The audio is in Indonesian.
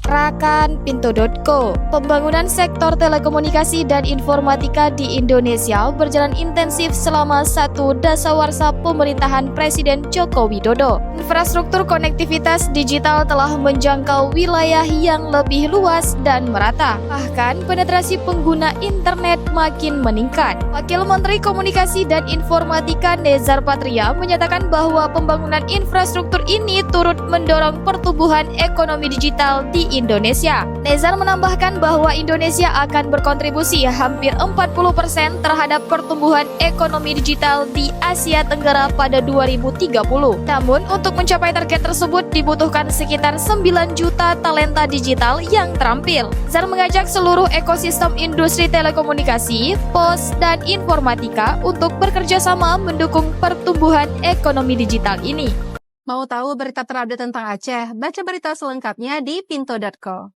Rakan Pintu.co. Pembangunan sektor telekomunikasi dan informatika di Indonesia berjalan intensif selama satu dasawarsa pemerintahan Presiden Joko Widodo. Infrastruktur konektivitas digital telah menjangkau wilayah yang lebih luas dan merata. Bahkan penetrasi pengguna internet makin meningkat. Wakil Menteri Komunikasi dan Informatika Nezar Patria menyatakan bahwa pembangunan infrastruktur ini turut mendorong pertumbuhan ekonomi digital di Indonesia. Nezar menambahkan bahwa Indonesia akan berkontribusi hampir 40% terhadap pertumbuhan ekonomi digital di Asia Tenggara pada 2030. Namun, untuk mencapai target tersebut dibutuhkan sekitar 9 juta talenta digital yang terampil. Nezar mengajak seluruh ekosistem industri telekomunikasi, pos, dan informatika untuk bekerja sama mendukung pertumbuhan ekonomi digital ini. Mau tahu berita terupdate tentang Aceh? Baca berita selengkapnya di Pintu.co.